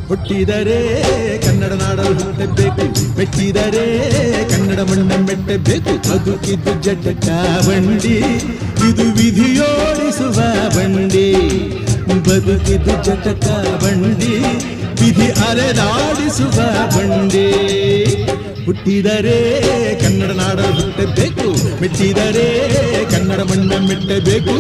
ಹುಟ್ಟಿದರೆ ಕನ್ನಡ ನಾಡಲು ಹುಟ್ಟಬೇಕು, ಮೆಟ್ಟಿದರೆ ಕನ್ನಡ ಮಣ್ಣ ಮೆಟ್ಟಬೇಕು. ಬದುಕಿದ್ದು ಜಟಕ ಬಂಡಿ, ಇದು ವಿಧಿಯೋಡಿಸುವ ಬಂಡಿ. ಬದುಕಿದ್ದು ಜಟಕ ಬಂಡಿ, ವಿಧಿ ಅಲೆದಾಡಿಸುವ ಬಂಡಿ. ಹುಟ್ಟಿದರೆ ಕನ್ನಡ ನಾಡಲು ಹುಟ್ಟಬೇಕು, ಮೆಟ್ಟಿದರೆ ಕನ್ನಡ ಮಣ್ಣ ಮೆಟ್ಟಬೇಕು.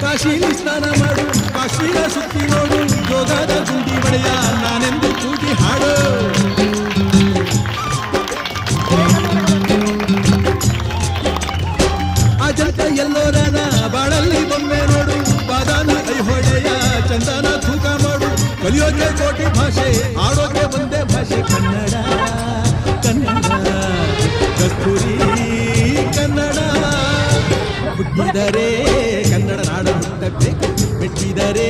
ಕಾಶಿಲಿ ಸ್ನಾನ ಮಾಡು, ಕಾಶ್ಮೀರ ಸುತ್ತಿ ನೋಡು, ಯೋಗದ ಗುಂಡಿ ಬಳೆಯ ನಾನೆಂದು ಕೂಗಿ ಹಾಡು. ಅಜಂತ ಎಲ್ಲೋರನ ಬಾಳಲ್ಲಿ ಬೊಮ್ಮೆ ನೋಡು, ಬಾದಾನ ಐಹೊಳೆಯ ಚಂದನ ತೂಕ ಮಾಡು. ಕಲಿಯೋಕೆ ಕೋಟಿ ಭಾಷೆ, ಆಡೋಕೆ ಒಂದೇ ಭಾಷೆ ಕನ್ನಡ. ಕನ್ನಡ ಕಸ್ತೂರಿ ಕನ್ನಡ. ಹುಟ್ಟಿದರೆ ಕನ್ನಡ ನಾಡು ಹುಟ್ಟಬೇಕು, ಮೆಟ್ಟಿದರೆ